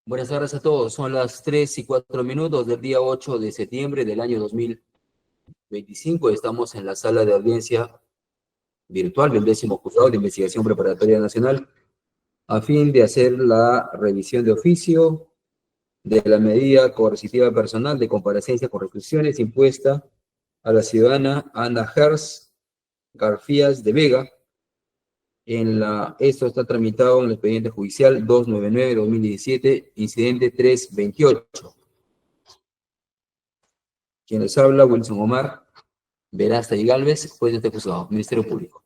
Buenas tardes a todos. Son las 3:04 del día 8 de septiembre del año 2025. Estamos en la sala de audiencia virtual del 10º Juzgado de Investigación Preparatoria Nacional a fin de hacer la revisión de oficio de la medida coercitiva personal de comparecencia con restricciones impuesta a la ciudadana Ana Hertz Garcías de Vega. Esto está tramitado en el expediente judicial 299-2017, incidente 328. Quien les habla, Wilson Omar Verasta y Galvez, juez de este juzgado, Ministerio Público.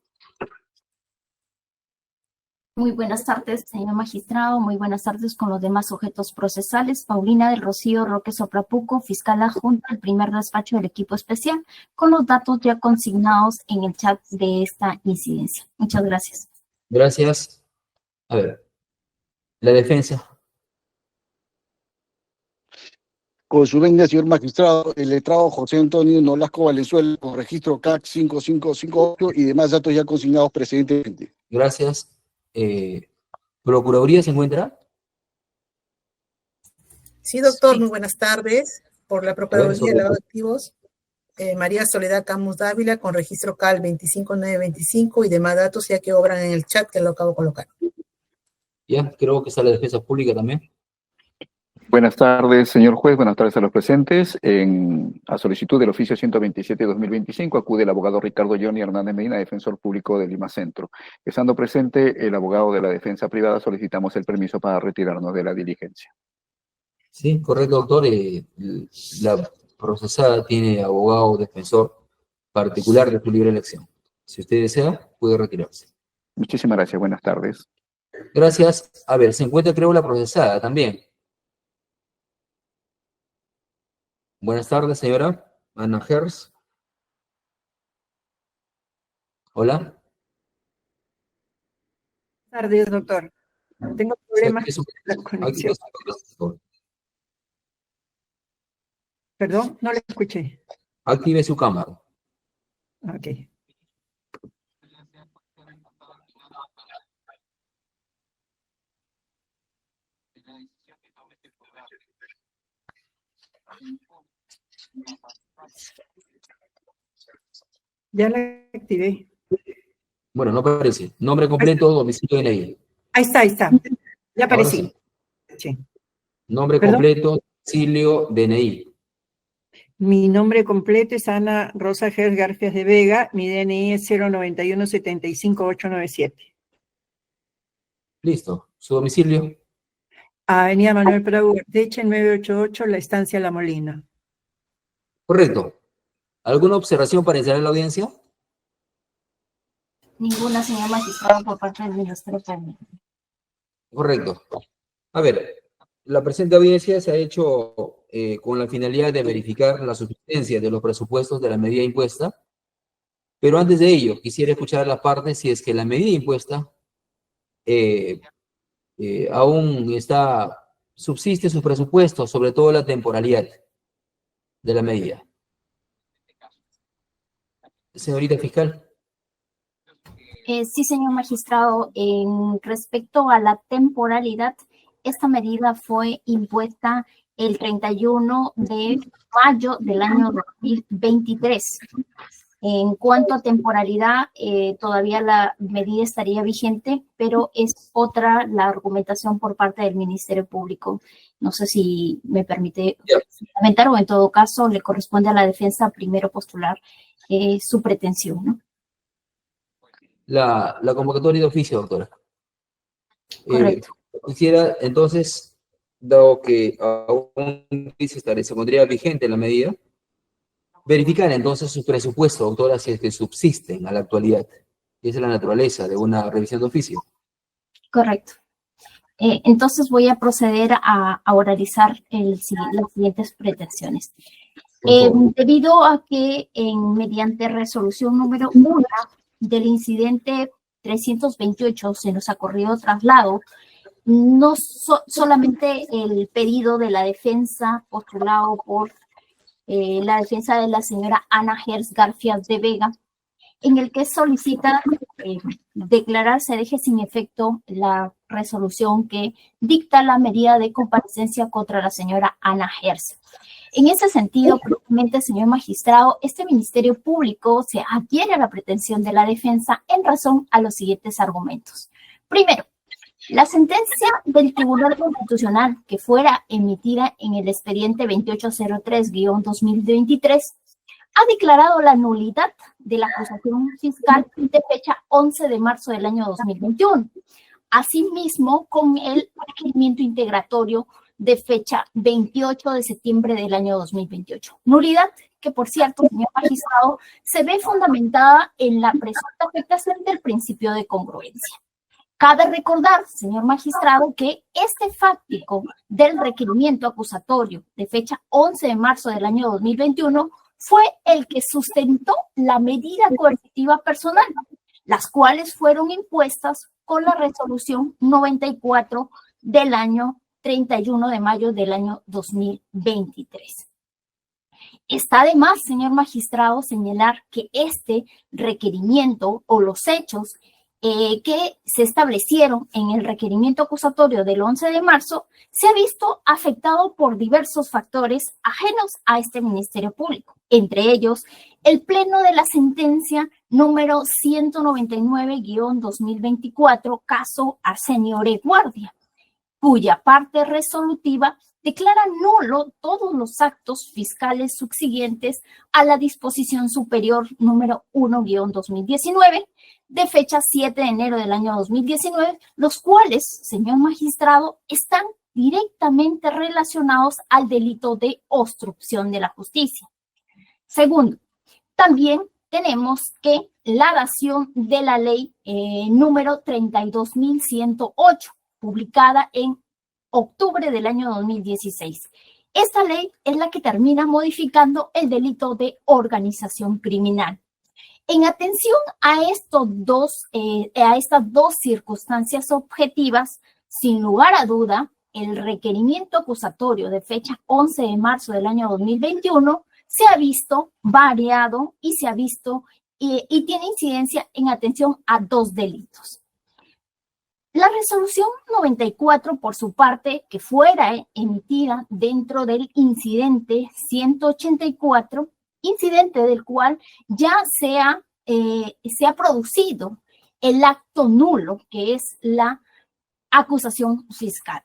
Muy buenas tardes, señor magistrado. Muy buenas tardes con los demás sujetos procesales. Paulina del Rocío Roque Soprapuco, fiscal adjunta del primer despacho del equipo especial, con los datos ya consignados en el chat de esta incidencia. Muchas gracias. Gracias. A ver, la defensa. Con su venia, señor magistrado, el letrado José Antonio Nolasco Valenzuela, con registro CAC 5558 y demás datos ya consignados precedentemente. Gracias. ¿Procuraduría se encuentra? Sí, doctor, muy buenas tardes. Por la Procuraduría de Lavado de Activos, María Soledad Camus Dávila, con registro CAL 25925 y demás datos ya que obran en el chat que lo acabo de colocar. Ya, creo que está la defensa pública también. Buenas tardes, señor juez. Buenas tardes a los presentes. A solicitud del oficio 127-2025 acude el abogado Ricardo Johnny Hernández Medina, defensor público de Lima Centro. Estando presente el abogado de la defensa privada, solicitamos el permiso para retirarnos de la diligencia. Sí, correcto, doctor. La procesada tiene abogado defensor particular de su libre elección. Si usted desea, puede retirarse. Muchísimas gracias. Buenas tardes. Gracias. A ver, se encuentra, creo, la procesada también. Buenas tardes, señora Ana Hertz. Hola. Buenas tardes, doctor. Tengo problemas con la conexión. Perdón, no le escuché. Active su cámara. Ok. Ya la activé. Bueno, no aparece. Nombre completo, domicilio DNI. Ahí está. Ya aparecí. Sí. Nombre ¿Perdón? completo, domicilio, DNI. Mi nombre completo es Ana Rosa Hertz Garcías de Vega. Mi DNI es 091-75897. Listo. Su domicilio. Avenida Manuel Prado Ugarteche, 988, La Estancia La Molina. Correcto. ¿Alguna observación para iniciar la audiencia? Ninguna, señor magistrado, por parte del Ministerio Público. Correcto. A ver, la presente audiencia se ha hecho con la finalidad de verificar la subsistencia de los presupuestos de la medida impuesta, pero antes de ello quisiera escuchar a la parte si es que la medida impuesta aún subsiste su presupuesto, sobre todo la temporalidad de la medida. Señorita fiscal. Sí, señor magistrado. Respecto a la temporalidad, esta medida fue impuesta el 31 de mayo del año 2023. En cuanto a temporalidad, todavía la medida estaría vigente, pero es otra la argumentación por parte del Ministerio Público. No sé si me permite fundamentar, o en todo caso le corresponde a la defensa primero postular su pretensión, ¿no? La convocatoria de oficio, doctora. Correcto. Quisiera, entonces, dado que aún se pondría vigente la medida, verificar entonces su presupuesto, doctora, si es que subsisten a la actualidad. Esa es la naturaleza de una revisión de oficio. Correcto. Entonces voy a proceder a oralizar las siguientes pretensiones. Debido a que mediante resolución número 1 del incidente 328 se nos ha corrido traslado, no solamente el pedido de la defensa postulado por la defensa de la señora Ana Hertz Garcías de Vega en el que solicita declarar se deje sin efecto la resolución que dicta la medida de comparecencia contra la señora Ana Herz. En ese sentido, probablemente, señor magistrado, este Ministerio Público se adhiere a la pretensión de la defensa en razón a los siguientes argumentos. Primero, la sentencia del Tribunal Constitucional que fuera emitida en el expediente 2803-2023 ha declarado la nulidad de la acusación fiscal de fecha 11 de marzo del año 2021. Asimismo, con el requerimiento integratorio de fecha 28 de septiembre del año 2028. Nulidad que, por cierto, señor magistrado, se ve fundamentada en la presunta afectación del principio de congruencia. Cabe recordar, señor magistrado, que este fáctico del requerimiento acusatorio de fecha 11 de marzo del año 2021 fue el que sustentó la medida coercitiva personal, las cuales fueron impuestas con la resolución 94 del año 31 de mayo del año 2023. Está además, señor magistrado, señalar que este requerimiento o los hechos que se establecieron en el requerimiento acusatorio del 11 de marzo se ha visto afectado por diversos factores ajenos a este Ministerio Público, entre ellos el pleno de la sentencia número 199-2024, caso Arsenio Guardia, cuya parte resolutiva declara nulo todos los actos fiscales subsiguientes a la disposición superior número 1-2019, de fecha 7 de enero del año 2019, los cuales, señor magistrado, están directamente relacionados al delito de obstrucción de la justicia. Segundo, también tenemos que la dación de la ley número 32.108, publicada en octubre del año 2016. Esta ley es la que termina modificando el delito de organización criminal. En atención a estas dos circunstancias objetivas, sin lugar a duda, el requerimiento acusatorio de fecha 11 de marzo del año 2021 se ha visto variado y se ha visto y tiene incidencia en atención a dos delitos. La resolución 94, por su parte, que fuera emitida dentro del incidente 184, incidente del cual ya se ha producido el acto nulo, que es la acusación fiscal.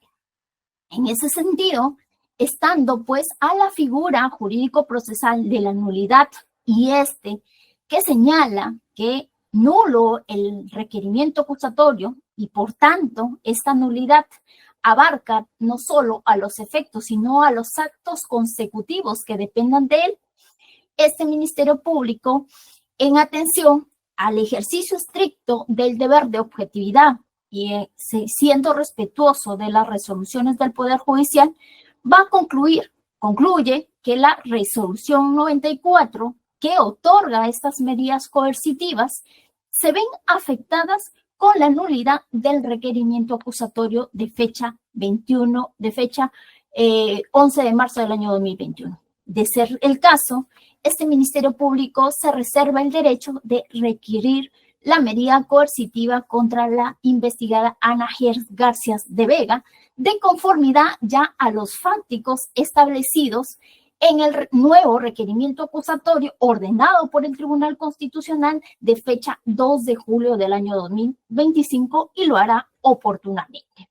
En ese sentido, estando pues a la figura jurídico-procesal de la nulidad y que señala que nulo el requerimiento acusatorio y por tanto esta nulidad abarca no solo a los efectos, sino a los actos consecutivos que dependan de él, este Ministerio Público, en atención al ejercicio estricto del deber de objetividad y siendo respetuoso de las resoluciones del Poder Judicial, concluye que la resolución 94 que otorga estas medidas coercitivas se ven afectadas con la nulidad del requerimiento acusatorio de fecha 11 de marzo del año 2021. De ser el caso, este Ministerio Público se reserva el derecho de requerir la medida coercitiva contra la investigada Ana Herz García de Vega, de conformidad ya a los fácticos establecidos en el nuevo requerimiento acusatorio ordenado por el Tribunal Constitucional de fecha 2 de julio del año 2025 y lo hará oportunamente.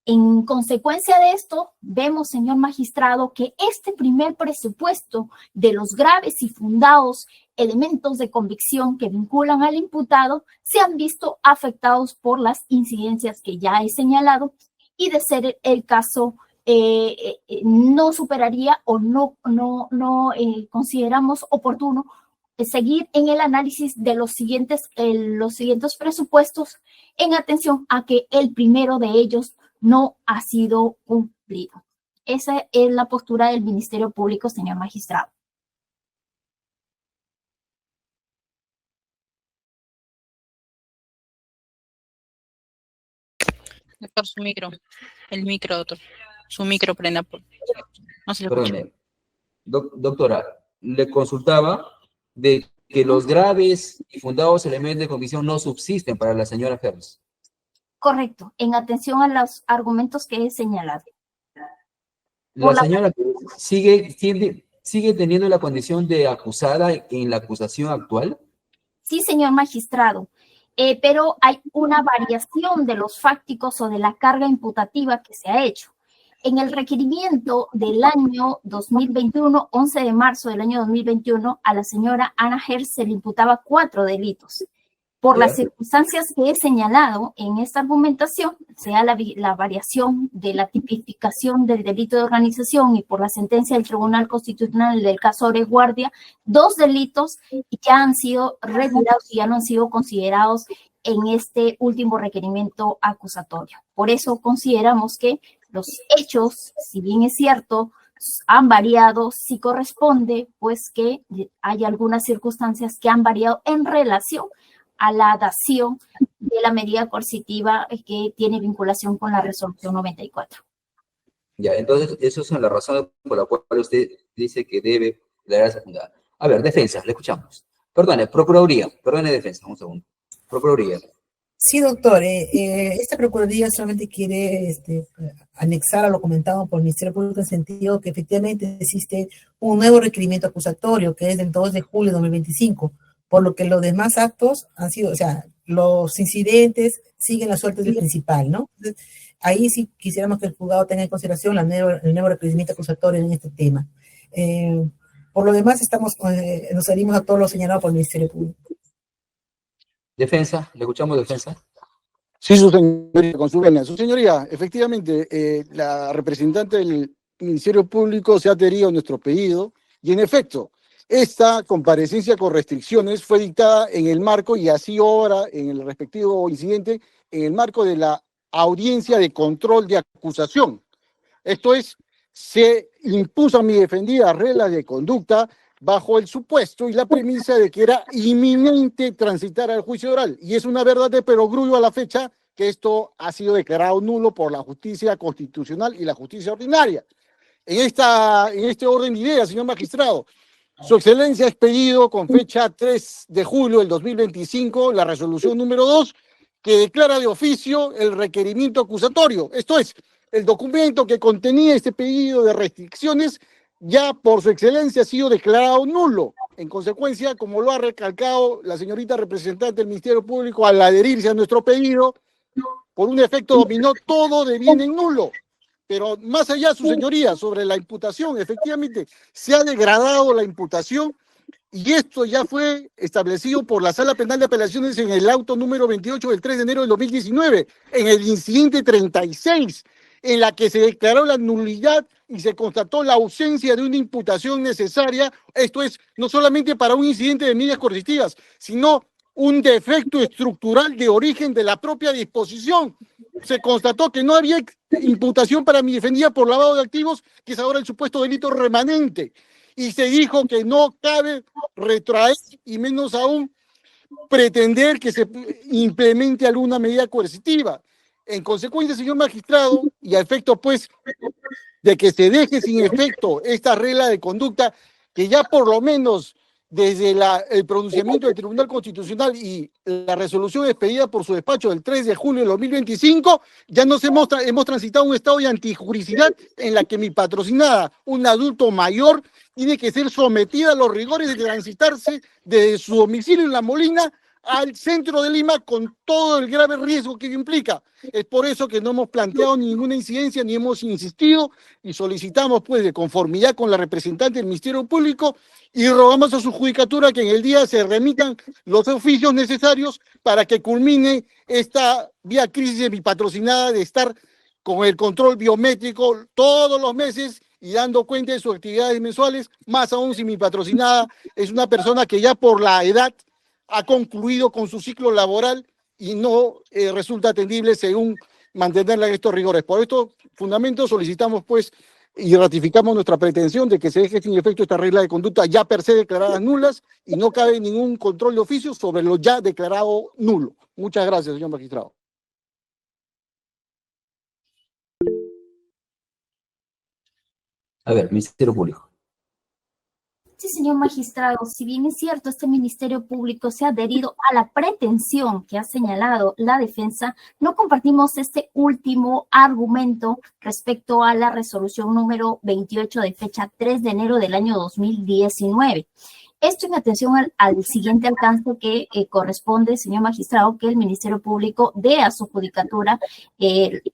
En consecuencia de esto, vemos, señor magistrado, que este primer presupuesto de los graves y fundados elementos de convicción que vinculan al imputado se han visto afectados por las incidencias que ya he señalado y de ser el caso no superaría o no consideramos oportuno seguir en el análisis de los siguientes presupuestos en atención a que el primero de ellos no ha sido cumplido. Esa es la postura del Ministerio Público, señor magistrado. Doctor, su micro. El micro, doctor. Su micro prenda. No se le escucha. Doctora, le consultaba de que los graves y fundados elementos de convicción no subsisten para la señora Hermes. Correcto, en atención a los argumentos que he señalado. La señora sigue teniendo la condición de acusada en la acusación actual. Sí, señor magistrado, pero hay una variación de los fácticos o de la carga imputativa que se ha hecho. En el requerimiento del año 2021, 11 de marzo del año 2021, a la señora Ana Herz se le imputaba 4 delitos. Por las circunstancias que he señalado en esta argumentación, sea la variación de la tipificación del delito de organización y por la sentencia del Tribunal Constitucional del caso Oreguardia, 2 delitos ya han sido retirados y ya no han sido considerados en este último requerimiento acusatorio. Por eso consideramos que los hechos, si bien es cierto, han variado, sí corresponde pues que hay algunas circunstancias que han variado en relación a la dación de la medida coercitiva que tiene vinculación con la resolución 94. Ya, entonces, esas son las razones por las cuales usted dice que debe declararse fundada. A ver, defensa, le escuchamos. Perdone, Procuraduría, perdone, defensa, un segundo. Procuraduría. Sí, doctor, esta Procuraduría solamente quiere anexar a lo comentado por el Ministerio Público en sentido que efectivamente existe un nuevo requerimiento acusatorio que es del 2 de julio de 2025, por lo que los demás actos han sido, o sea, los incidentes siguen la suerte del principal, ¿no? Entonces, ahí sí quisiéramos que el juzgado tenga en consideración el nuevo requerimiento acusatorio en este tema. Por lo demás, nos salimos a todos los señalados por el Ministerio Público. Defensa, le escuchamos, defensa. Sí, su señoría, con su venia. Su señoría, efectivamente, la representante del Ministerio Público se ha adherido a nuestro pedido y, en efecto, esta comparecencia con restricciones fue dictada en el marco, y así obra en el respectivo incidente, en el marco de la audiencia de control de acusación. Esto es, se impuso a mi defendida reglas de conducta bajo el supuesto y la premisa de que era inminente transitar al juicio oral. Y es una verdad de perogrullo a la fecha que esto ha sido declarado nulo por la justicia constitucional y la justicia ordinaria. En este orden de ideas, señor magistrado, Su Excelencia ha expedido con fecha 3 de julio del 2025 la resolución número 2 que declara de oficio el requerimiento acusatorio. Esto es, el documento que contenía este pedido de restricciones ya por Su Excelencia ha sido declarado nulo. En consecuencia, como lo ha recalcado la señorita representante del Ministerio Público al adherirse a nuestro pedido, por un efecto dominó, todo deviene nulo. Pero más allá, su señoría, sobre la imputación, efectivamente, se ha degradado la imputación y esto ya fue establecido por la Sala Penal de Apelaciones en el auto número 28 del 3 de enero del 2019, en el incidente 36, en la que se declaró la nulidad y se constató la ausencia de una imputación necesaria, esto es, no solamente para un incidente de medidas coercitivas, sino un defecto estructural de origen de la propia disposición. Se constató que no había imputación para mi defendida por lavado de activos, que es ahora el supuesto delito remanente, y se dijo que no cabe retraer y menos aún pretender que se implemente alguna medida coercitiva. En consecuencia, señor magistrado, y a efecto pues de que se deje sin efecto esta regla de conducta que ya por lo menos desde el pronunciamiento del Tribunal Constitucional y la resolución expedida por su despacho del 3 de julio de 2025, ya nos hemos transitado un estado de antijuricidad en la que mi patrocinada, un adulto mayor, tiene que ser sometida a los rigores de transitarse desde su domicilio en La Molina al centro de Lima con todo el grave riesgo que implica. Es por eso que no hemos planteado ninguna incidencia ni hemos insistido y solicitamos pues de conformidad con la representante del Ministerio Público y rogamos a su judicatura que en el día se remitan los oficios necesarios para que culmine esta vía crisis de mi patrocinada de estar con el control biométrico todos los meses y dando cuenta de sus actividades mensuales, más aún si mi patrocinada es una persona que ya por la edad ha concluido con su ciclo laboral y no resulta atendible según mantenerla en estos rigores. Por estos fundamentos solicitamos pues y ratificamos nuestra pretensión de que se deje sin efecto esta regla de conducta ya per se declaradas nulas y no cabe ningún control de oficio sobre lo ya declarado nulo. Muchas gracias, señor magistrado. A ver, Ministerio Público. Sí, señor magistrado, si bien es cierto, este Ministerio Público se ha adherido a la pretensión que ha señalado la defensa, no compartimos este último argumento respecto a la resolución número 28 de fecha 3 de enero del año 2019. Esto en atención al siguiente alcance que corresponde, señor magistrado, que el Ministerio Público dé a su judicatura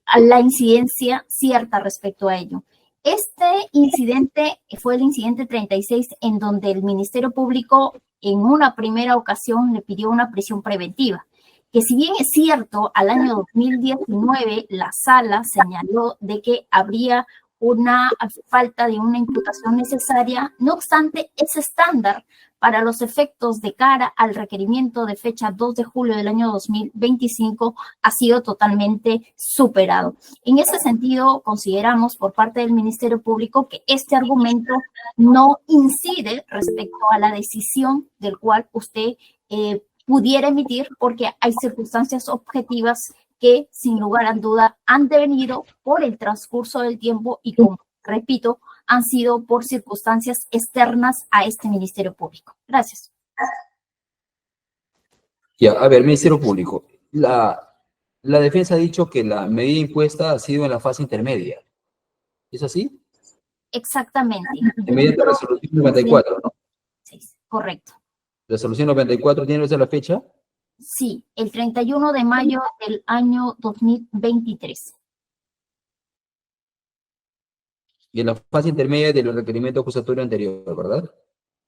a la incidencia cierta respecto a ello. Este incidente fue el incidente 36, en donde el Ministerio Público en una primera ocasión le pidió una prisión preventiva, que si bien es cierto, al año 2019 la sala señaló de que habría una falta de una imputación necesaria, no obstante, ese estándar para los efectos de cara al requerimiento de fecha 2 de julio del año 2025 ha sido totalmente superado. En ese sentido, consideramos por parte del Ministerio Público que este argumento no incide respecto a la decisión del cual usted pudiera emitir, porque hay circunstancias objetivas que, sin lugar a duda, han devenido por el transcurso del tiempo y, como repito, han sido por circunstancias externas a este Ministerio Público. Gracias. Ya, a ver, Ministerio Público. La defensa ha dicho que la medida impuesta ha sido en la fase intermedia. ¿Es así? Exactamente. En mediante la resolución 94, ¿no? Sí, correcto. Resolución 94, ¿tiene usted la fecha? Sí, el 31 de mayo del año 2023. Y en la fase intermedia del requerimiento acusatorio anterior, ¿verdad?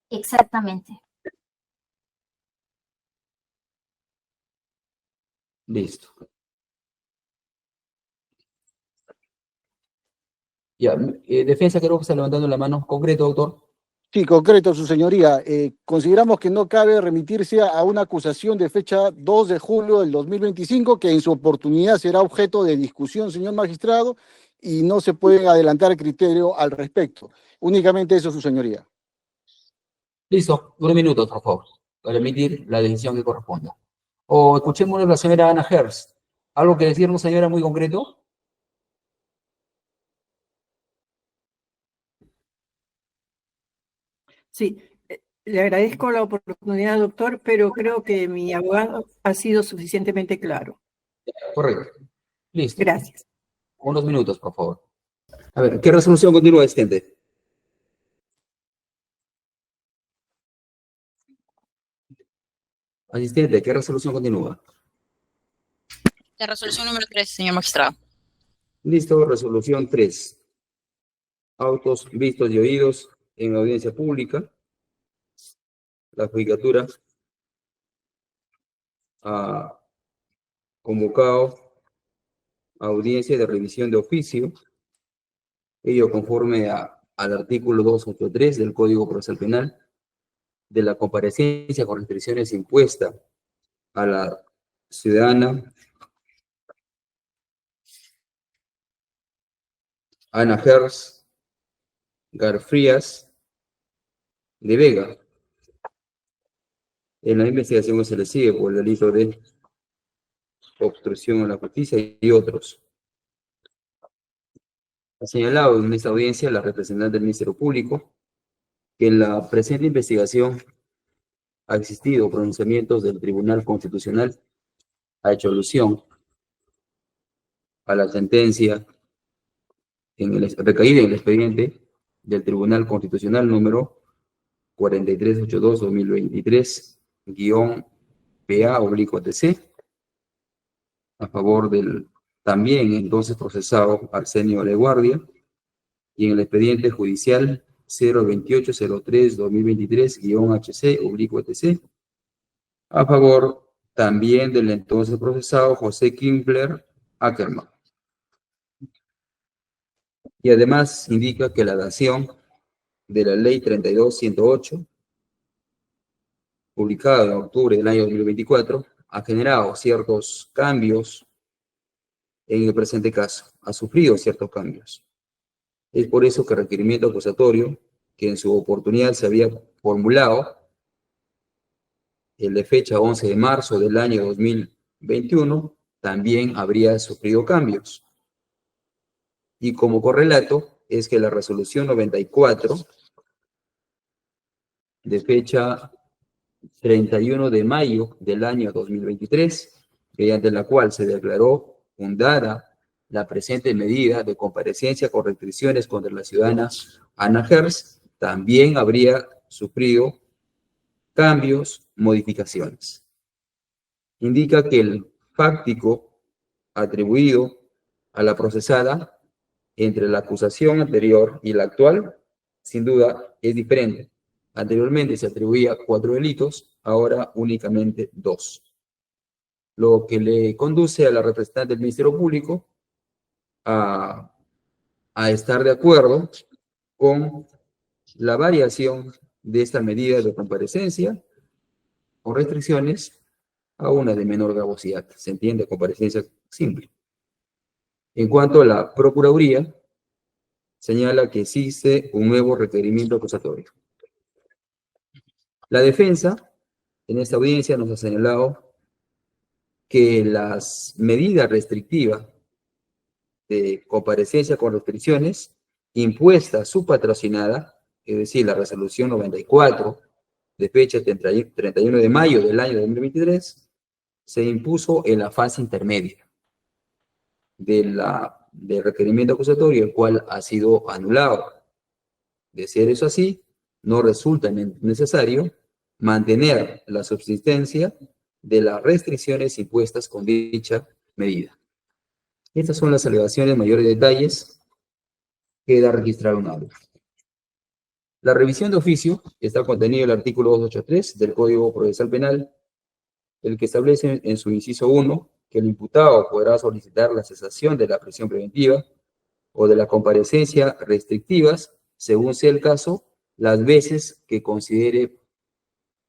Exactamente. Listo. Ya, defensa creo que está levantando la mano. Concreto, doctor. Sí, concreto, su señoría. Consideramos que no cabe remitirse a una acusación de fecha 2 de julio del 2025, que en su oportunidad será objeto de discusión, señor magistrado, y no se puede adelantar criterio al respecto. Únicamente eso, su señoría. Listo, 1 minuto, por favor, para emitir la decisión que corresponda. O escuchemos a la señora Ana Hertz. ¿Algo que decirnos, señora, muy concreto? Sí, le agradezco la oportunidad, doctor, pero creo que mi abogado ha sido suficientemente claro. Correcto. Listo. Gracias. Unos minutos, por favor. A ver, ¿qué resolución continúa, asistente? Asistente, ¿qué resolución continúa? La resolución número 3, señor magistrado. Listo, resolución 3. Autos vistos y oídos en audiencia pública. La judicatura ha convocado a audiencia de revisión de oficio, ello conforme al artículo 283 del Código Procesal Penal, de la comparecencia con restricciones impuesta a la ciudadana Ana Hertz Garfrías de Vega. En la investigación se le sigue por el delito de obstrucción a la justicia y otros. Ha señalado en esta audiencia la representante del Ministerio Público que en la presente investigación ha existido pronunciamientos del Tribunal Constitucional, ha hecho alusión a la sentencia recaída en el expediente del Tribunal Constitucional número 4382-2023-PA/TC, a favor del también entonces procesado Arsenio Leguardia, y en el expediente judicial 02803-2023-HC/TC, a favor también del entonces procesado José Kimbler Ackerman. Y además indica que la dación de la Ley 32-108, publicada en octubre del año 2024, ha generado ciertos cambios en el presente caso, ha sufrido ciertos cambios. Es por eso que el requerimiento acusatorio, que en su oportunidad se había formulado, el de fecha 11 de marzo del año 2021, también habría sufrido cambios. Y como correlato es que la resolución 94 de fecha 31 de mayo del año 2023, mediante la cual se declaró fundada la presente medida de comparecencia con restricciones contra la ciudadana Ana Hertz, también habría sufrido cambios, modificaciones. Indica que el fáctico atribuido a la procesada entre la acusación anterior y la actual, sin duda, es diferente. Anteriormente se atribuía 4 delitos, ahora únicamente 2. Lo que le conduce a la representante del Ministerio Público a estar de acuerdo con la variación de esta medida de comparecencia o restricciones a una de menor gravosidad. Se entiende, comparecencia simple. En cuanto a la Procuraduría, señala que existe un nuevo requerimiento acusatorio. La defensa, en esta audiencia, nos ha señalado que las medidas restrictivas de comparecencia con restricciones impuesta su patrocinada, es decir, la resolución 94 de fecha 31 de mayo del año 2023, se impuso en la fase intermedia del requerimiento acusatorio, el cual ha sido anulado. De ser eso así, no resulta necesario mantener la subsistencia de las restricciones impuestas con dicha medida. Estas son las alegaciones, mayores detalles queda registrado un audio. La revisión de oficio está contenido en el artículo 283 del Código Procesal Penal, el que establece en su inciso 1 que el imputado podrá solicitar la cesación de la prisión preventiva o de la comparecencia restrictivas, según sea el caso, las veces que considere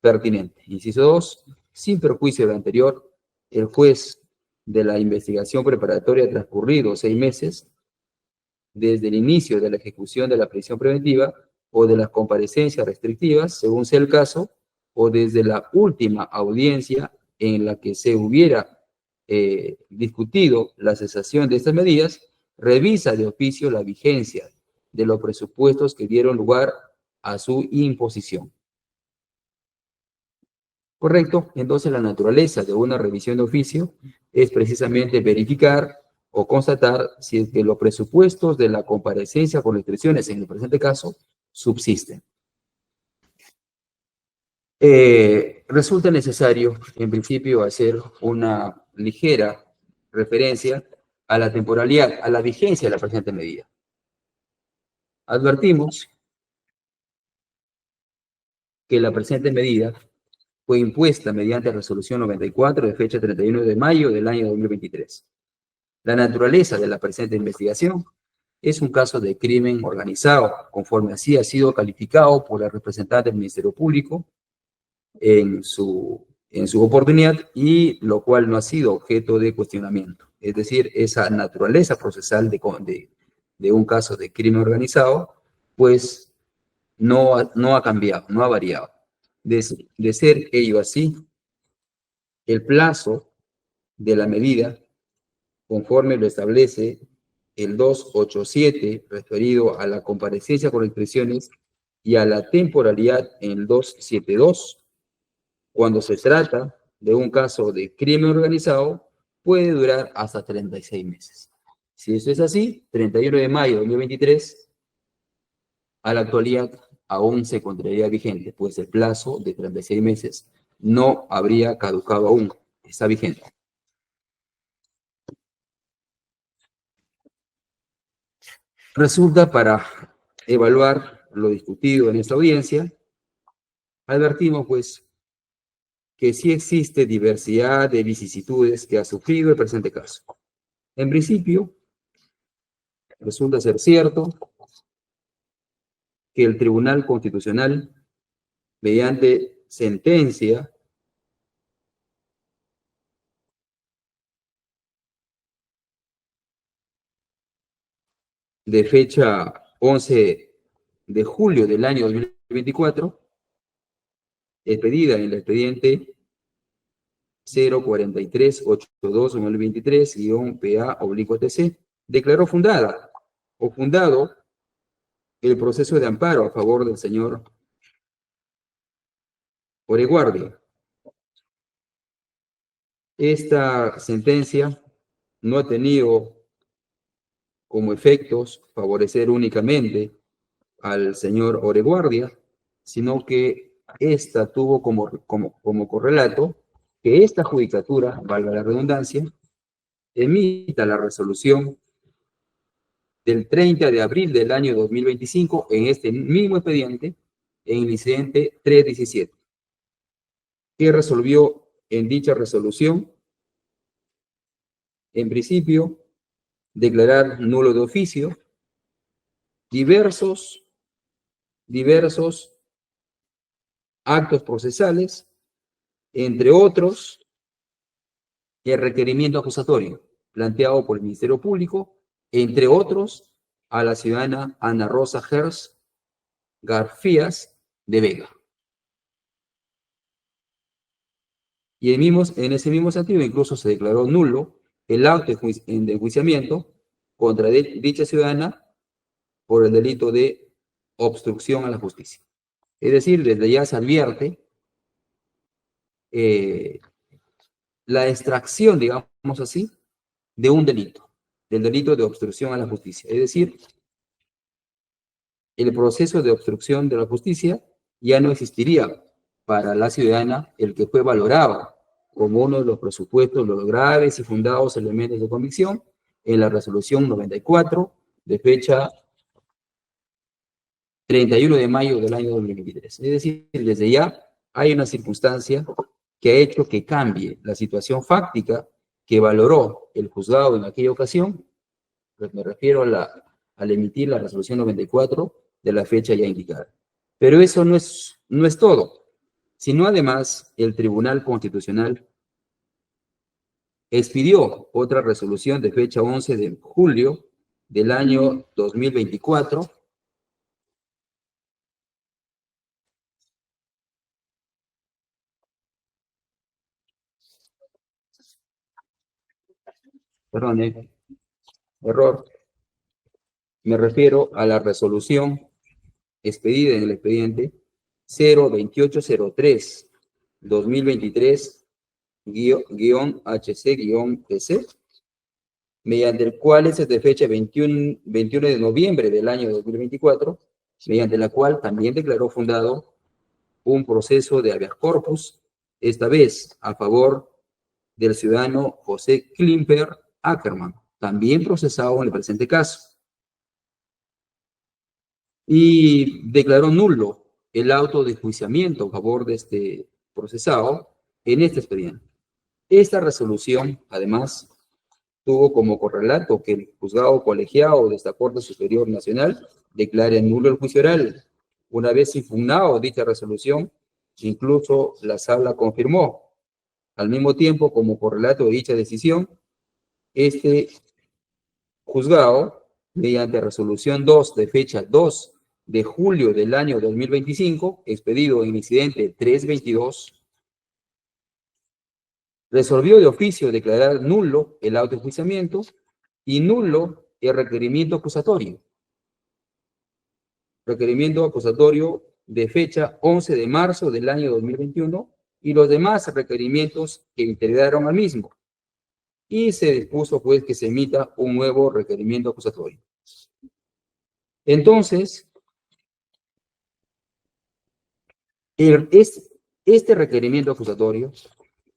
pertinente. Inciso 2, sin perjuicio de lo anterior, el juez de la investigación preparatoria transcurridos 6 meses desde el inicio de la ejecución de la prisión preventiva o de las comparecencias restrictivas, según sea el caso, o desde la última audiencia en la que se hubiera discutido la cesación de estas medidas, revisa de oficio la vigencia de los presupuestos que dieron lugar a su imposición. Correcto, entonces la naturaleza de una revisión de oficio es precisamente verificar o constatar si es que los presupuestos de la comparecencia con restricciones en el presente caso subsisten. Resulta necesario, en principio, hacer una ligera referencia a la temporalidad, a la vigencia de la presente medida. Advertimos que la presente medida fue impuesta mediante resolución 94 de fecha 31 de mayo del año 2023. La naturaleza de la presente investigación es un caso de crimen organizado, conforme así ha sido calificado por la representante del Ministerio Público en su oportunidad, y lo cual no ha sido objeto de cuestionamiento. Es decir, esa naturaleza procesal de un caso de crimen organizado, pues no ha cambiado, no ha variado. De ser ello así, el plazo de la medida, conforme lo establece el 287, referido a la comparecencia con restricciones, y a la temporalidad en el 272, cuando se trata de un caso de crimen organizado, puede durar hasta 36 meses. Si eso es así, 31 de mayo de 2023, a la actualidad aún se encontraría vigente, pues el plazo de 36 meses no habría caducado aún, está vigente. Resulta, para evaluar lo discutido en esta audiencia, advertimos pues que sí existe diversidad de vicisitudes que ha sufrido el presente caso. En principio, resulta ser cierto que el Tribunal Constitucional, mediante sentencia de fecha 11 de julio del año 2024, expedida en el expediente 04382-2023-PA/TC, declaró fundado el proceso de amparo a favor del señor Oreguardia. Esta sentencia no ha tenido como efectos favorecer únicamente al señor Oreguardia, sino que esta tuvo como correlato que esta judicatura, valga la redundancia, emita la resolución del 30 de abril del año 2025 en este mismo expediente, en el incidente 317, que resolvió en dicha resolución, en principio, declarar nulo de oficio diversos actos procesales, entre otros, el requerimiento acusatorio planteado por el Ministerio Público, entre otros, a la ciudadana Ana Rosa Gers Garfías de Vega. Y en ese mismo sentido, incluso se declaró nulo el auto de enjuiciamiento contra dicha ciudadana por el delito de obstrucción a la justicia. Es decir, desde ya se advierte la extracción, digamos así, de un delito, del delito de obstrucción a la justicia. Es decir, el proceso de obstrucción de la justicia ya no existiría para la ciudadana, el que fue valorado como uno de los presupuestos, los graves y fundados elementos de convicción en la resolución 94 de fecha 31 de mayo del año 2023. Es decir, desde ya hay una circunstancia que ha hecho que cambie la situación fáctica que valoró el juzgado en aquella ocasión. Pues me refiero al emitir la resolución 94 de la fecha ya indicada. Pero eso no es todo, sino además el Tribunal Constitucional expidió otra resolución de fecha 11 de julio del año 2024, perdón, error, me refiero a la resolución expedida en el expediente 02803-2023-HC-PC, mediante el cual es de fecha 21 de noviembre del año 2024, mediante la cual también declaró fundado un proceso de habeas corpus, esta vez a favor del ciudadano José Klimper Ackerman, también procesado en el presente caso. Y declaró nulo el auto de enjuiciamiento a favor de este procesado en este expediente. Esta resolución, además, tuvo como correlato que el juzgado colegiado de esta Corte Superior Nacional declare nulo el juicio oral. Una vez impugnado dicha resolución, incluso la sala confirmó. Al mismo tiempo, como correlato de dicha decisión, este juzgado, mediante resolución 2 de fecha 2 de julio del año 2025, expedido en incidente 322, resolvió de oficio declarar nulo el auto de enjuiciamiento y nulo el requerimiento acusatorio. Requerimiento acusatorio de fecha 11 de marzo del año 2021 y los demás requerimientos que integraron al mismo. Y se dispuso, pues, que se emita un nuevo requerimiento acusatorio. Entonces, este requerimiento acusatorio,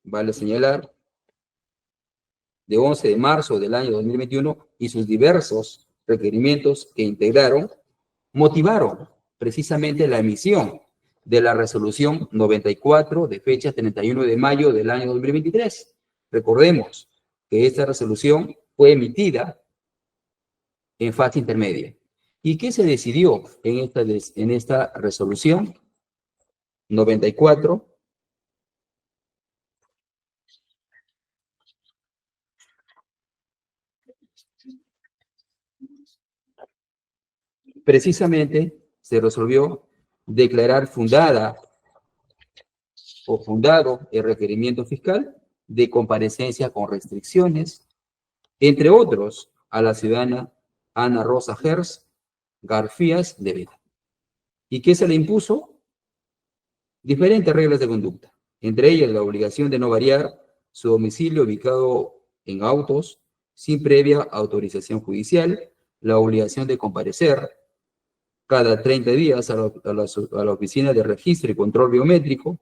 vale señalar, de 11 de marzo del año 2021 y sus diversos requerimientos que integraron, motivaron precisamente la emisión de la resolución 94 de fecha 31 de mayo del año 2023. Recordemos que esta resolución fue emitida en fase intermedia. ¿Y qué se decidió en esta resolución 94? Precisamente se resolvió declarar fundado el requerimiento fiscal de comparecencia con restricciones, entre otros, a la ciudadana Ana Rosa Gers Garfías de Vega. ¿Y qué se le impuso? diferentes reglas de conducta, entre ellas la obligación de no variar su domicilio ubicado en autos sin previa autorización judicial, la obligación de comparecer cada 30 días a la oficina de registro y control biométrico,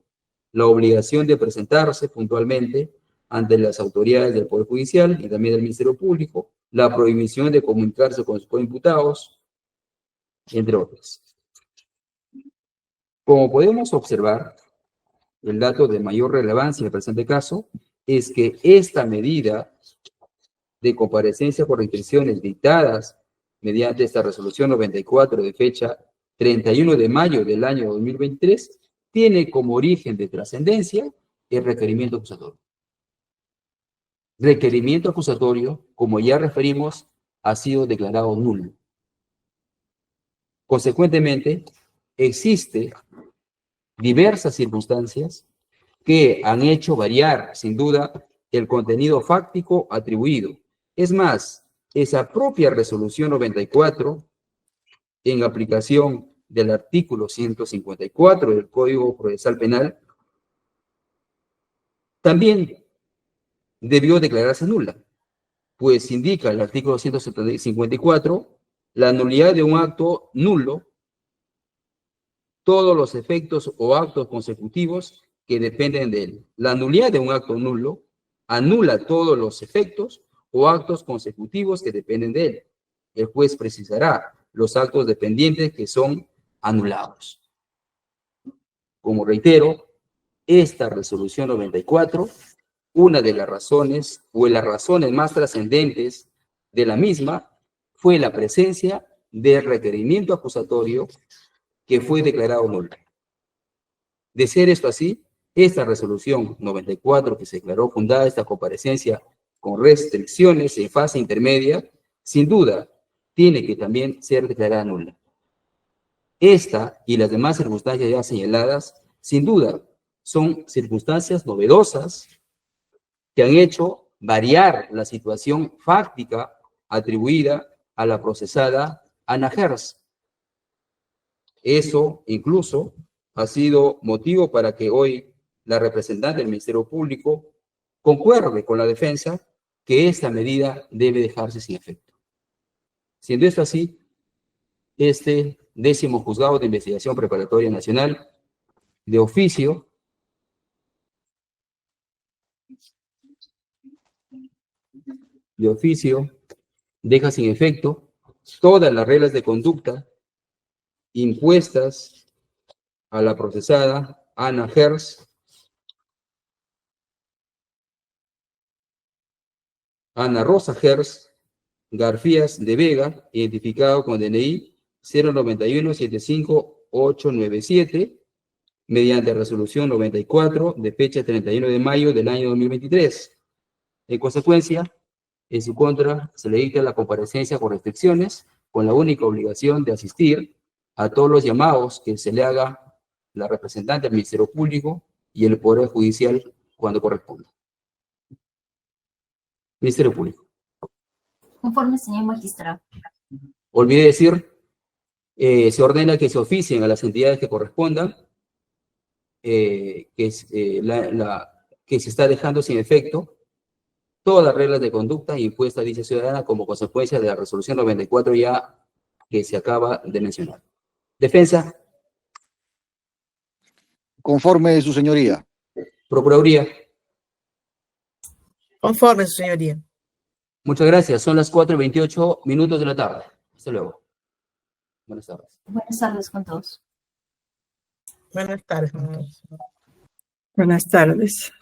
la obligación de presentarse puntualmente ante las autoridades del Poder Judicial y también del Ministerio Público, la prohibición de comunicarse con sus coimputados, entre otros. Como podemos observar, el dato de mayor relevancia en el presente caso es que esta medida de comparecencia por restricciones dictadas mediante esta resolución 94 de fecha 31 de mayo del año 2023 tiene como origen de trascendencia el requerimiento acusatorio. Requerimiento acusatorio, como ya referimos, ha sido declarado nulo. Consecuentemente, existe diversas circunstancias que han hecho variar, sin duda, el contenido fáctico atribuido. Es más, esa propia resolución 94, en aplicación del artículo 154 del Código Procesal Penal, también debió declararse nula, pues indica el artículo 154 la nulidad de un acto nulo, todos los efectos o actos consecutivos que dependen de él. La nulidad de un acto nulo anula todos los efectos o actos consecutivos que dependen de él. El juez precisará los actos dependientes que son anulados. Como reitero, esta resolución 94, una de las razones o las razones más trascendentes de la misma fue la presencia del requerimiento acusatorio que fue declarado nulo. De ser esto así, esta resolución 94 que se declaró fundada esta comparecencia con restricciones en fase intermedia, sin duda, tiene que también ser declarada nula. Esta y las demás circunstancias ya señaladas, sin duda, son circunstancias novedosas que han hecho variar la situación fáctica atribuida a la procesada Ana Gers. Eso incluso ha sido motivo para que hoy la representante del Ministerio Público concuerde con la defensa que esta medida debe dejarse sin efecto. Siendo esto así, este 10º Juzgado de Investigación Preparatoria Nacional, de oficio, deja sin efecto todas las reglas de conducta impuestas a la procesada Ana Gers, Ana Rosa Gers Garfías de Vega, identificado con DNI 091-75897, mediante resolución 94 de fecha 31 de mayo del año 2023. En consecuencia, en su contra se le dicta la comparecencia con restricciones, con la única obligación de asistir a todos los llamados que se le haga la representante del Ministerio Público y el Poder Judicial cuando corresponda. Ministerio Público. Conforme, señor magistrado. Olvidé decir, se ordena que se oficien a las entidades que correspondan, que se está dejando sin efecto todas las reglas de conducta impuestas a dicha ciudadana como consecuencia de la resolución 94 ya que se acaba de mencionar. Defensa. Conforme, su señoría. Procuraduría. Conforme, su señoría. Muchas gracias. Son las 4:28 de la tarde. Hasta luego. Buenas tardes. Buenas tardes con todos. Buenas tardes. Buenas tardes.